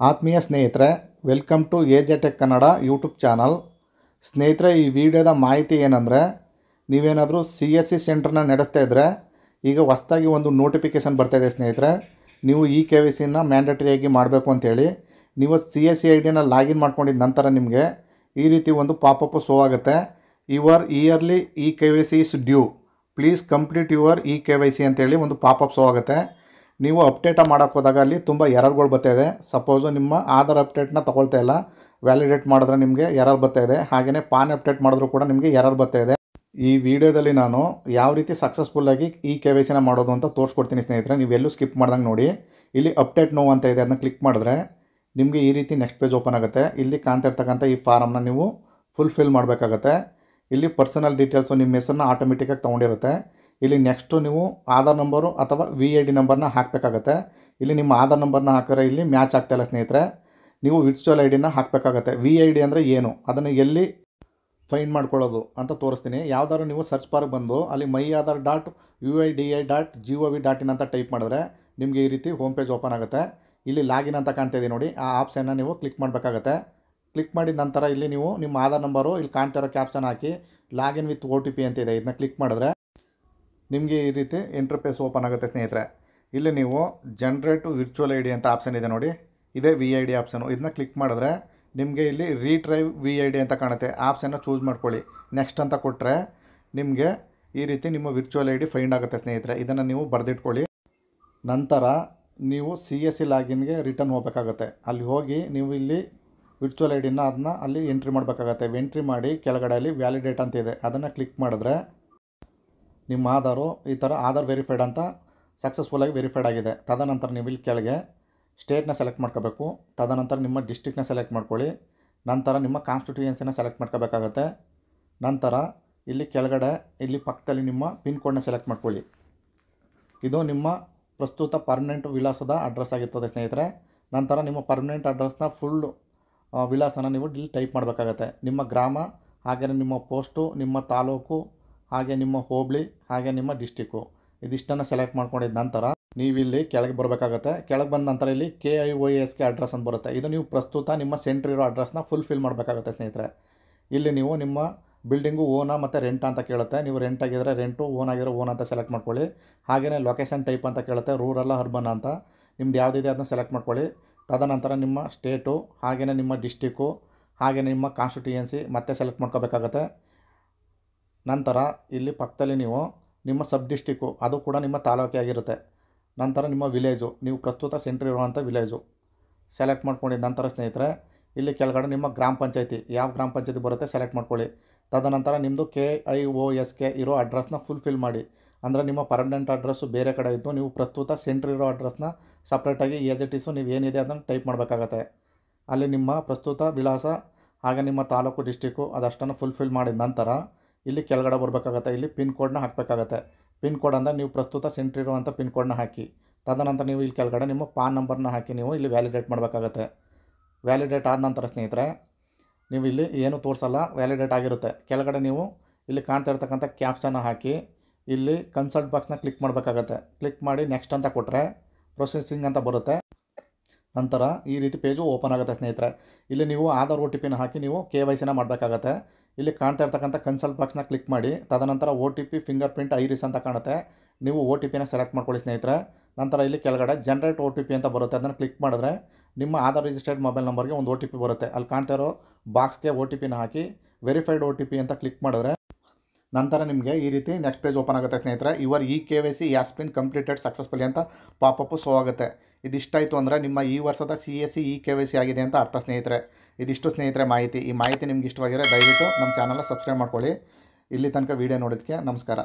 ಆತ್ಮೀಯ ಸ್ನೇಹಿತರೆ, welcome to AJ tech Kannada YouTube channel. ಸ್ನೇಹಿತರೆ, ಈ ವಿಡಿಯೋದ ಮಾಹಿತಿ ಏನಂದರೆ, ನೀವೇನಾದರೂ CSC ಸೆಂಟ್ರನ್ನ ನಡೆಸ್ತಾ ಇದ್ದರೆ ಈಗ ಹೊಸದಾಗಿ ಒಂದು ನೋಟಿಫಿಕೇಷನ್ ಬರ್ತಾಯಿದೆ ಸ್ನೇಹಿತರೆ. ನೀವು KYCನ ಮ್ಯಾಂಡೇಟರಿಯಾಗಿ ಮಾಡಬೇಕು ಅಂತೇಳಿ ನೀವು CSC ID ಲಾಗಿನ್ ಮಾಡ್ಕೊಂಡಿದ್ದ ನಂತರ ನಿಮಗೆ ಈ ರೀತಿ ಒಂದು ಪಾಪಪ್ ಶೋ ಆಗುತ್ತೆ. Your early KYC is due, please complete your KYC ಅಂತೇಳಿ ಒಂದು ಪಾಪಪ್ ಶೋ ಆಗುತ್ತೆ. ನೀವು ಅಪ್ಡೇಟ್ ಮಾಡೋಕ್ಕೆ ಹೋದಾಗ ಅಲ್ಲಿ ತುಂಬ ಎರರ್ಗಳು ಬರ್ತಾಯಿದೆ. ಸಪೋಸು ನಿಮ್ಮ ಆಧಾರ್ ಅಪ್ಡೇಟ್ನ ತೊಗೊಳ್ತಾ ಇಲ್ಲ, ವ್ಯಾಲಿಡೇಟ್ ಮಾಡಿದ್ರೆ ನಿಮಗೆ ಎರರ್ ಬರ್ತಾಯಿದೆ. ಹಾಗೆಯೇ ಪಾನ್ ಅಪ್ಡೇಟ್ ಮಾಡಿದ್ರು ಕೂಡ ನಿಮಗೆ ಎರರ್ ಬರ್ತಾಯಿದೆ. ಈ ವಿಡಿಯೋದಲ್ಲಿ ನಾನು ಯಾವ ರೀತಿ ಸಕ್ಸಸ್ಫುಲ್ಲಾಗಿ KYCನ ಮಾಡೋದು ಅಂತ ತೋರಿಸ್ಕೊಡ್ತೀನಿ ಸ್ನೇಹಿತರೆ. ನೀವೆಲ್ಲೂ ಸ್ಕಿಪ್ ಮಾಡ್ದಂಗೆ ನೋಡಿ. ಇಲ್ಲಿ ಅಪ್ಡೇಟ್ ನೋ ಅಂತ ಇದೆ, ಅದನ್ನ ಕ್ಲಿಕ್ ಮಾಡಿದ್ರೆ ನಿಮಗೆ ಈ ರೀತಿ ನೆಕ್ಸ್ಟ್ ಪೇಜ್ ಓಪನ್ ಆಗುತ್ತೆ. ಇಲ್ಲಿ ಕಾಣ್ತಾ ಇರ್ತಕ್ಕಂಥ ಈ ಫಾರಮ್ನ ನೀವು ಫುಲ್ಫಿಲ್ ಮಾಡಬೇಕಾಗತ್ತೆ. ಇಲ್ಲಿ ಪರ್ಸನಲ್ ಡೀಟೇಲ್ಸು ನಿಮ್ಮ ಹೆಸರನ್ನ ಆಟೋಮೆಟಿಕ್ಕಾಗಿ ತೊಗೊಂಡಿರುತ್ತೆ. ಇಲ್ಲಿ ನೆಕ್ಸ್ಟು ನೀವು ಆಧಾರ್ ನಂಬರು ಅಥವಾ VID ನಂಬರ್ನ ಹಾಕಬೇಕಾಗತ್ತೆ. ಇಲ್ಲಿ ನಿಮ್ಮ ಆಧಾರ್ ನಂಬರ್ನ ಹಾಕಿದ್ರೆ ಇಲ್ಲಿ ಮ್ಯಾಚ್ ಆಗ್ತಾಯಿಲ್ಲ ಸ್ನೇಹಿತರೆ. ನೀವು ವಿರ್ಚುವಲ್ ID ಹಾಕಬೇಕಾಗತ್ತೆ. VID ಅಂದರೆ ಏನು, ಅದನ್ನು ಎಲ್ಲಿ ಫೈಂಡ್ ಮಾಡ್ಕೊಳ್ಳೋದು ಅಂತ ತೋರಿಸ್ತೀನಿ. ಯಾವ್ದಾದ್ರು ನೀವು ಸರ್ಚ್ ಬಾರ್ಗೆ ಬಂದು ಅಲ್ಲಿ myAadhar.uidi.gov.in ಅಂತ ಟೈಪ್ ಮಾಡಿದ್ರೆ ನಿಮಗೆ ಈ ರೀತಿ ಹೋಮ್ ಪೇಜ್ ಓಪನ್ ಆಗುತ್ತೆ. ಇಲ್ಲಿ ಲಾಗಿನ್ ಅಂತ ಕಾಣ್ತಾಯಿದೆ ನೋಡಿ, ಆ ಆಪ್ಷನ್ನ ನೀವು ಕ್ಲಿಕ್ ಮಾಡಬೇಕಾಗತ್ತೆ. ಕ್ಲಿಕ್ ಮಾಡಿದ ನಂತರ ಇಲ್ಲಿ ನೀವು ನಿಮ್ಮ ಆಧಾರ್ ನಂಬರು ಇಲ್ಲಿ ಕಾಣ್ತಾ ಇರೋ caption hockey login with OTP ಅಂತಿದೆ, ಇದನ್ನ ಕ್ಲಿಕ್ ಮಾಡಿದ್ರೆ ನಿಮಗೆ ಈ ರೀತಿ ಇಂಟರ್ಫೇಸ್ ಓಪನ್ ಆಗುತ್ತೆ ಸ್ನೇಹಿತರೆ. ಇಲ್ಲಿ ನೀವು ಜನರೇಟ್ ವಿರ್ಚುವಲ್ ID ಅಂತ ಆಪ್ಷನ್ ಇದೆ ನೋಡಿ, ಇದೇ VID ಆಪ್ಷನು. ಇದನ್ನ ಕ್ಲಿಕ್ ಮಾಡಿದ್ರೆ ನಿಮಗೆ ಇಲ್ಲಿ ರೀಟ್ರೈವ್ VID ಅಂತ ಕಾಣುತ್ತೆ. ಆಪ್ಷನ್ನ ಚೂಸ್ ಮಾಡ್ಕೊಳ್ಳಿ. ನೆಕ್ಸ್ಟ್ ಅಂತ ಕೊಟ್ಟರೆ ನಿಮಗೆ ಈ ರೀತಿ ನಿಮ್ಮ ವಿರ್ಚುವಲ್ ID ಫೈಂಡ್ ಆಗುತ್ತೆ ಸ್ನೇಹಿತರೆ. ಇದನ್ನು ನೀವು ಬರೆದಿಟ್ಕೊಳ್ಳಿ. ನಂತರ ನೀವು CSC ಲಾಗಿನ್ಗೆ ರಿಟರ್ನ್ ಹೋಗಬೇಕಾಗತ್ತೆ. ಅಲ್ಲಿ ಹೋಗಿ ನೀವು ಇಲ್ಲಿ ವಿರ್ಚುವಲ್ ಐಡಿನ ಅದನ್ನ ಅಲ್ಲಿ ಎಂಟ್ರಿ ಮಾಡಬೇಕಾಗತ್ತೆ. ಎಂಟ್ರಿ ಮಾಡಿ ಕೆಳಗಡೆ ಅಲ್ಲಿ ವ್ಯಾಲಿಡೇಟ್ ಅಂತ ಇದೆ, ಅದನ್ನು ಕ್ಲಿಕ್ ಮಾಡಿದ್ರೆ ನಿಮ್ಮ ಆಧಾರು ಈ ಥರ ಆಧಾರ್ ವೆರಿಫೈಡ್ ಅಂತ ಸಕ್ಸಸ್ಫುಲ್ಲಾಗಿ ವೆರಿಫೈಡ್ ಆಗಿದೆ. ತದನಂತರ ನೀವು ಇಲ್ಲಿ ಕೆಳಗೆ ಸ್ಟೇಟ್ನ ಸೆಲೆಕ್ಟ್ ಮಾಡ್ಕೋಬೇಕು. ತದನಂತರ ನಿಮ್ಮ ಡಿಸ್ಟ್ರಿಕ್ಟ್ನ ಸೆಲೆಕ್ಟ್ ಮಾಡ್ಕೊಳ್ಳಿ. ನಂತರ ನಿಮ್ಮ ಕಾನ್ಸ್ಟಿಟ್ಯೂಯೆನ್ಸಿನ ಸೆಲೆಕ್ಟ್ ಮಾಡ್ಕೋಬೇಕಾಗತ್ತೆ. ನಂತರ ಇಲ್ಲಿ ಕೆಳಗಡೆ ಇಲ್ಲಿ ಪಕ್ಕದಲ್ಲಿ ನಿಮ್ಮ ಪಿನ್ ಕೋಡ್ನ ಸೆಲೆಕ್ಟ್ ಮಾಡ್ಕೊಳ್ಳಿ. ಇದು ನಿಮ್ಮ ಪ್ರಸ್ತುತ ಪರ್ಮನೆಂಟ್ ವಿಳಾಸದ ಅಡ್ರೆಸ್ ಆಗಿರ್ತದೆ ಸ್ನೇಹಿತರೆ. ನಂತರ ನಿಮ್ಮ ಪರ್ಮನೆಂಟ್ ಅಡ್ರೆಸ್ನ ಫುಲ್ ವಿಳಾಸನ ನೀವು ಇಲ್ಲಿ ಟೈಪ್ ಮಾಡಬೇಕಾಗತ್ತೆ. ನಿಮ್ಮ ಗ್ರಾಮ, ಹಾಗೆ ನಿಮ್ಮ ಪೋಸ್ಟು, ನಿಮ್ಮ ತಾಲೂಕು, ಹಾಗೆ ನಿಮ್ಮ ಹೋಬಳಿ, ಹಾಗೆ ನಿಮ್ಮ ಡಿಸ್ಟಿಕ್ಕು, ಇದಿಷ್ಟನ್ನು ಸೆಲೆಕ್ಟ್ ಮಾಡ್ಕೊಂಡಿದ್ದ ನಂತರ ನೀವಿಲ್ಲಿ ಕೆಳಗೆ ಬರಬೇಕಾಗತ್ತೆ. ಕೆಳಗೆ ಬಂದ ನಂತರ ಇಲ್ಲಿ KIOSK ಅಡ್ರೆಸ್ ಅಂತ ಬರುತ್ತೆ. ಇದು ನೀವು ಪ್ರಸ್ತುತ ನಿಮ್ಮ ಸೆಂಟ್ರ್ ಇರೋ ಅಡ್ರೆಸ್ನ ಫುಲ್ಫಿಲ್ ಮಾಡಬೇಕಾಗತ್ತೆ ಸ್ನೇಹಿತರೆ. ಇಲ್ಲಿ ನೀವು ನಿಮ್ಮ ಬಿಲ್ಡಿಂಗು ಓನಾ ಮತ್ತು ರೆಂಟ್ ಅಂತ ಕೇಳುತ್ತೆ. ನೀವು ರೆಂಟ್ ಆಗಿದ್ದರೆ ರೆಂಟು, ಓನ್ ಆಗಿರೋ ಓನ್ ಅಂತ ಸೆಲೆಕ್ಟ್ ಮಾಡ್ಕೊಳ್ಳಿ. ಹಾಗೆಯೇ ಲೊಕೇಶನ್ ಟೈಪ್ ಅಂತ ಕೇಳುತ್ತೆ, ರೂರಲ್ಲ ಅರ್ಬನ್ ಅಂತ. ನಿಮ್ದು ಯಾವುದಿದೆ ಅದನ್ನ ಸೆಲೆಕ್ಟ್ ಮಾಡ್ಕೊಳ್ಳಿ. ತದನಂತರ ನಿಮ್ಮ ಸ್ಟೇಟು, ಹಾಗೆಯೇ ನಿಮ್ಮ ಡಿಸ್ಟಿಕ್ಕು, ಹಾಗೆಯೇ ನಿಮ್ಮ ಕಾನ್ಸ್ಟಿಟ್ಯೂಯೆನ್ಸಿ ಮತ್ತೆ ಸೆಲೆಕ್ಟ್ ಮಾಡ್ಕೋಬೇಕಾಗತ್ತೆ. ನಂತರ ಇಲ್ಲಿ ಪಕ್ಕದಲ್ಲಿ ನೀವು ನಿಮ್ಮ ಸಬ್ ಡಿಸ್ಟಿಕ್ಕು, ಅದು ಕೂಡ ನಿಮ್ಮ ತಾಲೂಕೇ ಆಗಿರುತ್ತೆ. ನಂತರ ನಿಮ್ಮ ವಿಲೇಜು, ನೀವು ಪ್ರಸ್ತುತ ಸೆಂಟ್ರ್ ಇರುವಂಥ ವಿಲೇಜು ಸೆಲೆಕ್ಟ್ ಮಾಡ್ಕೊಂಡಿದ್ದ ನಂತರ ಸ್ನೇಹಿತರೆ ಇಲ್ಲಿ ಕೆಳಗಡೆ ನಿಮ್ಮ ಗ್ರಾಮ ಪಂಚಾಯತಿ, ಯಾವ ಗ್ರಾಮ ಪಂಚಾಯತಿ ಬರುತ್ತೆ ಸೆಲೆಕ್ಟ್ ಮಾಡ್ಕೊಳ್ಳಿ. ತದನಂತರ ನಿಮ್ಮದು KIOSK ಇರೋ ಅಡ್ರೆಸ್ನ ಫುಲ್ಫಿಲ್ ಮಾಡಿ. ಅಂದರೆ ನಿಮ್ಮ ಪರ್ಮನೆಂಟ್ ಅಡ್ರೆಸ್ಸು ಬೇರೆ ಕಡೆ ಇದ್ದು ನೀವು ಪ್ರಸ್ತುತ ಸೆಂಟ್ರ್ ಇರೋ ಅಡ್ರೆಸ್ನ ಸಪ್ರೇಟಾಗಿ ಏಜೆಟಿಸು ನೀವು ಏನಿದೆ ಅದನ್ನು ಟೈಪ್ ಮಾಡಬೇಕಾಗತ್ತೆ. ಅಲ್ಲಿ ನಿಮ್ಮ ಪ್ರಸ್ತುತ ವಿಳಾಸ, ಹಾಗೆ ನಿಮ್ಮ ತಾಲೂಕು, ಡಿಸ್ಟಿಕ್ಕು ಅದಷ್ಟನ್ನು ಫುಲ್ಫಿಲ್ ಮಾಡಿದ ನಂತರ ಇಲ್ಲಿ ಕೆಳಗಡೆ ಬರಬೇಕಾಗತ್ತೆ. ಇಲ್ಲಿ ಪಿನ್ ಕೋಡ್ನ ಹಾಕಬೇಕಾಗತ್ತೆ. ಪಿನ್ ಕೋಡ್ ಅಂದರೆ ನೀವು ಪ್ರಸ್ತುತ ಸೆಂಟ್ರ್ ಇರುವಂಥ ಪಿನ್ ಕೋಡ್ನ ಹಾಕಿ. ತದನಂತರ ನೀವು ಇಲ್ಲಿ ಕೆಳಗಡೆ ನಿಮ್ಮ ಪಾನ್ ನಂಬರ್ನ ಹಾಕಿ ನೀವು ಇಲ್ಲಿ ವ್ಯಾಲಿಡೇಟ್ ಮಾಡಬೇಕಾಗತ್ತೆ. ವ್ಯಾಲಿಡೇಟ್ ಆದ ನಂತರ ಸ್ನೇಹಿತರೆ ನೀವು ಇಲ್ಲಿ ಏನು ತೋರಿಸಲ್ಲ, ವ್ಯಾಲಿಡೇಟ್ ಆಗಿರುತ್ತೆ. ಕೆಳಗಡೆ ನೀವು ಇಲ್ಲಿ ಕಾಣ್ತಾ ಇರ್ತಕ್ಕಂಥ ಕ್ಯಾಪ್ಷನ್ನ ಹಾಕಿ ಇಲ್ಲಿ ಕನ್ಸಲ್ಟ್ ಬಾಕ್ಸ್ನ ಕ್ಲಿಕ್ ಮಾಡಬೇಕಾಗತ್ತೆ. ಕ್ಲಿಕ್ ಮಾಡಿ ನೆಕ್ಸ್ಟ್ ಅಂತ ಕೊಟ್ಟರೆ ಪ್ರೊಸೆಸಿಂಗ್ ಅಂತ ಬರುತ್ತೆ. ನಂತರ ಈ ರೀತಿ ಪೇಜು ಓಪನ್ ಆಗುತ್ತೆ ಸ್ನೇಹಿತರೆ. ಇಲ್ಲಿ ನೀವು ಆಧಾರ್ OTPನ ಹಾಕಿ ನೀವು KYCನ ಮಾಡಬೇಕಾಗತ್ತೆ. ಇಲ್ಲಿ ಕಾಣ್ತಾ ಇರ್ತಕ್ಕಂಥ ಕನ್ಸಲ್ಟ್ ಬಾಕ್ಸ್ನ ಕ್ಲಿಕ್ ಮಾಡಿ. ತದನಂತರ OTP ಫಿಂಗರ್ ಪ್ರಿಂಟ್ ಐರಿಸ್ ಅಂತ ಕಾಣುತ್ತೆ, ನೀವು OTPನ ಸೆಲೆಕ್ಟ್ ಮಾಡ್ಕೊಳ್ಳಿ ಸ್ನೇಹಿತರೆ. ನಂತರ ಇಲ್ಲಿ ಕೆಳಗಡೆ ಜನರೇಟ್ OTP ಅಂತ ಬರುತ್ತೆ, ಅದನ್ನು ಕ್ಲಿಕ್ ಮಾಡಿದ್ರೆ ನಿಮ್ಮ ಆಧಾರ್ ರಿಜಿಸ್ಟರ್ಡ್ ಮೊಬೈಲ್ ನಂಬರ್ಗೆ ಒಂದು OTP ಬರುತ್ತೆ. ಅಲ್ಲಿ ಕಾಣ್ತಾ ಇರೋ ಬಾಕ್ಸ್ಗೆ OTPನ ಹಾಕಿ ವೆರಿಫೈಡ್ OTP ಅಂತ ಕ್ಲಿಕ್ ಮಾಡಿದ್ರೆ ನಂತರ ನಿಮಗೆ ಈ ರೀತಿ ನೆಕ್ಸ್ಟ್ ಪೇಜ್ ಓಪನ್ ಆಗುತ್ತೆ ಸ್ನೇಹಿತರೆ. Your KYC has been completed successfully ಅಂತ ಪಾಪಪ್ಪು ಶೋ ಆಗುತ್ತೆ. ಇದಿಷ್ಟಾಯಿತು ಅಂದರೆ ನಿಮ್ಮ ಈ ವರ್ಷದ CSC KYC ಆಗಿದೆ ಅಂತ ಅರ್ಥ ಸ್ನೇಹಿತರೆ. ಇದಿಷ್ಟು ಸ್ನೇಹಿತರೆ ಮಾಹಿತಿ. ಈ ಮಾಹಿತಿ ನಿಮ್ಗೆ ಇಷ್ಟವಾಗಿದ್ರೆ ದಯವಿಟ್ಟು ನಮ್ಮ ಚಾನಲ್ನ ಸಬ್ಸ್ಕ್ರೈಬ್ ಮಾಡ್ಕೊಳ್ಳಿ. ಇಲ್ಲಿ ತನಕ ವೀಡಿಯೋ ನೋಡೋದಕ್ಕೆ ನಮಸ್ಕಾರ.